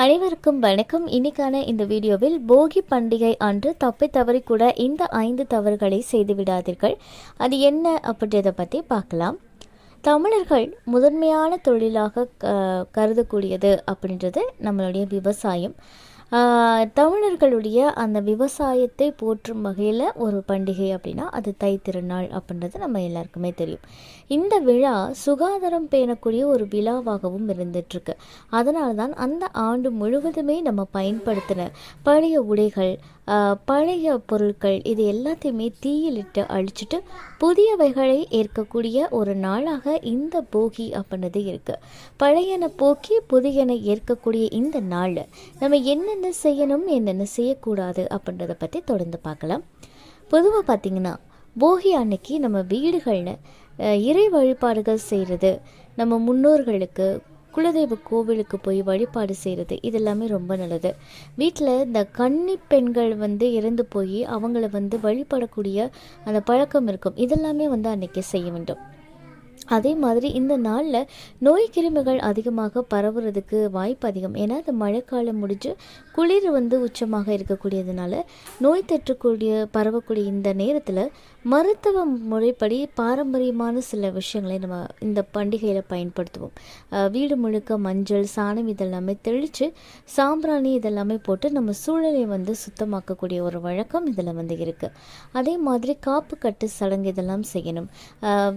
அனைவருக்கும் வணக்கம். இன்னைக்கான இந்த வீடியோவில் போகி பண்டிகை அன்று தப்பி தவறி கூட இந்த 5 தவறுகளை செய்து விடாதீர்கள். அது என்ன அப்படின்றத பற்றி பார்க்கலாம். தமிழர்கள் முதன்மையான தொழிலாக கருதக்கூடியது அப்படின்றது நம்மளுடைய விவசாயம். தமிழர்களுடைய அந்த விவசாயத்தை போற்றும் வகையில் ஒரு பண்டிகை அப்படின்னா அது தை திருநாள் அப்படின்றது நம்ம எல்லாருக்குமே தெரியும். இந்த விழா சுகாதாரம் பேணக்கூடிய ஒரு விழாவாகவும் இருந்துகிட்ருக்கு. அதனால தான் அந்த ஆண்டு முழுவதுமே நம்ம பயன்படுத்தின பழைய உடைகள், பழைய பொருட்கள் இது எல்லாத்தையுமே தீயிலிட்டு அழிச்சிட்டு புதியவைகளை ஏற்கக்கூடிய ஒரு நாளாக இந்த போகி அப்படின்றது இருக்குது. பழையன போக்கி புதியனை ஏற்கக்கூடிய இந்த நாள் நம்ம என்னென்ன செய்யணும் என்னென்ன செய்யக்கூடாது அப்படின்றத பற்றி தொடர்ந்து பார்க்கலாம். பொதுவாக பார்த்திங்கன்னா போகி அன்னைக்கு நம்ம வீடுகளில் இறை வழிபாடுகள் செய்கிறது, நம்ம முன்னோர்களுக்கு குலதெய்வ கோவிலுக்கு போய் வழிபாடு செய்கிறது இதெல்லாமே ரொம்ப நல்லது. வீட்டில் இந்த கன்னி பெண்கள் இறந்து போய் அவங்கள வழிபடக்கூடிய அந்த பழக்கம் இருக்கும். இதெல்லாமே அன்றைக்கி செய்ய வேண்டும். அதே மாதிரி இந்த நாளில் நோய் கிருமிகள் அதிகமாக பரவுறதுக்கு வாய்ப்பு அதிகம். ஏன்னா இந்த மழைக்காலம் முடிஞ்சு குளிர் உச்சமாக இருக்கக்கூடியதுனால நோய் பரவக்கூடிய இந்த நேரத்தில் மருத்துவ முறைப்படி பாரம்பரியமான சில விஷயங்களை நம்ம இந்த பண்டிகையில் பயன்படுத்துவோம். வீடு முழுக்க மஞ்சள், சாணம் இதெல்லாமே தெளித்து சாம்பிராணி இதெல்லாமே போட்டு நம்ம சூழலை சுத்தமாக்கக்கூடிய ஒரு வழக்கம் இதில் இருக்குது. அதே மாதிரி காப்பு கட்டு சடங்கு இதெல்லாம் செய்யணும்.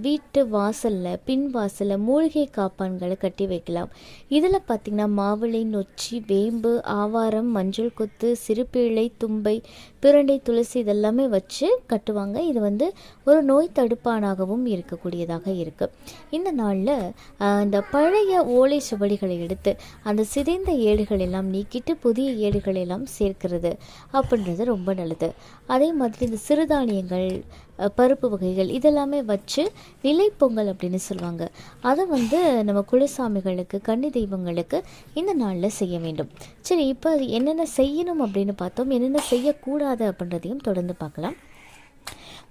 வீட்டு வாசலில் பின் வாசலில் மூலிகை காப்பான்களை கட்டி வைக்கலாம். இதில் பார்த்திங்கன்னா மாவிளை, நொச்சி, வேம்பு, ஆவாரம், மஞ்சள் கொத்து, சிறுபிழை, தும்பை, பிரண்டை, துளசி இதெல்லாமே வச்சு கட்டுவாங்க. இது ஒரு நோய் தடுப்பானாகவும் இருக்கக்கூடியதாக இருக்குது. இந்த நாளில் இந்த பழைய ஓலை சுவடிகளை எடுத்து அந்த சிதைந்த ஏடுகள் எல்லாம் நீக்கிட்டு புதிய ஏடுகள் எல்லாம் சேர்க்கிறது அப்படின்றது ரொம்ப நல்லது. அதே மாதிரி இந்த சிறுதானியங்கள், பருப்பு வகைகள் இதெல்லாமே வச்சு நிலை பொங்கல் அப்படின்னு சொல்லுவாங்க. அதை நம்ம குலசாமிகளுக்கு, கன்னி தெய்வங்களுக்கு இந்த நாளில் செய்ய வேண்டும். சரி, இப்போ என்னென்ன செய்யணும் அப்படின்னு பார்த்தோம். என்னென்ன செய்யக்கூடாது அப்படின்றதையும் தொடர்ந்து பார்க்கலாம்.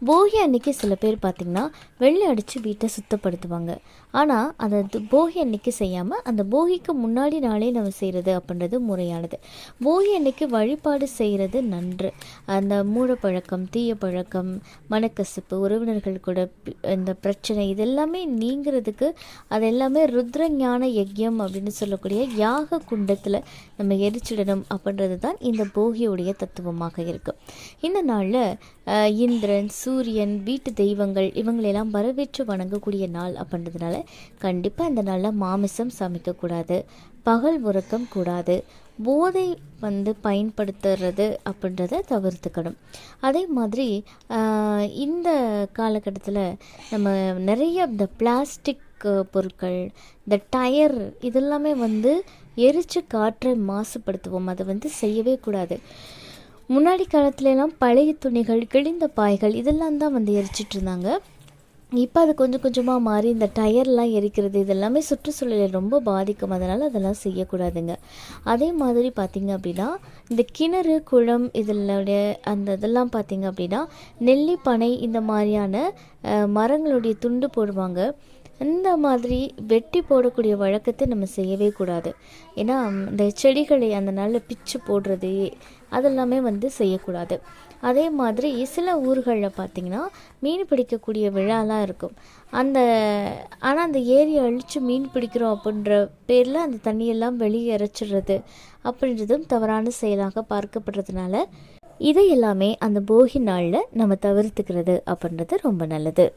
போகி அன்னைக்கு சில பேர் பார்த்திங்கன்னா வெள்ளை அடித்து வீட்டை சுத்தப்படுத்துவாங்க. ஆனால் அதை போகி அன்னைக்கு செய்யாமல் அந்த போகிக்கு முன்னாடி நாளே நம்ம செய்கிறது அப்படின்றது முறையானது. போகி அன்னைக்கு வழிபாடு செய்கிறது நன்று. அந்த மூடப்பழக்கம், தீய பழக்கம், மனக்கசப்பு, உறவினர்கள் கூட இந்த பிரச்சனை இதெல்லாமே நீங்கிறதுக்கு அதெல்லாமே ருத்ரஞான யஜ்யம் அப்படின்னு சொல்லக்கூடிய யாக குண்டத்தில் நம்ம எரிச்சிடணும் அப்படின்றது தான் இந்த போகியுடைய தத்துவமாக இருக்குது. இந்த நாளில் இந்திரன், சூரியன், வீட்டு தெய்வங்கள் இவங்களெல்லாம் வரவேற்று வணங்கக்கூடிய நாள் அப்படின்றதுனால கண்டிப்பாக இந்த நாளில் மாமிசம் சமைக்கக்கூடாது, பகல் உறக்கம் கூடாது, போதை பயன்படுத்துறது அப்படின்றத தவிர்த்துக்கணும். அதே மாதிரி இந்த காலகட்டத்தில் நம்ம நிறைய இந்த பிளாஸ்டிக் பொருட்கள், இந்த டயர் இதெல்லாமே எரித்து காற்றை மாசுபடுத்துவோம். அதை செய்யவே கூடாது. முன்னாடி காலத்துலலாம் பழைய துணிகள், கிழிந்த பாய்கள் இதெல்லாம் தான் எரிச்சிட்டு இருந்தாங்க. இப்போ அது கொஞ்சம் கொஞ்சமாக மாறி இந்த டயர்லாம் எரிக்கிறது இதெல்லாமே சுற்றுச்சூழலை ரொம்ப பாதிக்கும். அதனால் அதெல்லாம் செய்யக்கூடாதுங்க. அதே மாதிரி பார்த்திங்க அப்படின்னா இந்த கிணறு, குளம் இதனுடைய இதெல்லாம் பார்த்திங்க அப்படின்னா நெல்லி, பனை இந்த மாதிரியான மரங்களுடைய துண்டு போடுவாங்க. இந்த மாதிரி வெட்டி போடக்கூடிய வழக்கத்தை நம்ம செய்யவே கூடாது. ஏன்னா இந்த செடிகளை அந்த நாளில் பிச்சு போடுறது அதெல்லாமே செய்யக்கூடாது. அதே மாதிரி சில ஊர்களில் பார்த்திங்கன்னா மீன் பிடிக்கக்கூடிய விழாலாம் இருக்கும். ஆனால் அந்த ஏரியை அழித்து மீன் பிடிக்கிறோம் அப்படின்ற பேரில் அந்த தண்ணியெல்லாம் வெளியே இறைச்சிடுறது அப்படின்றதும் தவறான செயலாக பார்க்கப்படுறதுனால இதை எல்லாமே அந்த போகி நாளில் நம்ம தவிர்த்துக்கிறது அப்படின்றது ரொம்ப நல்லது.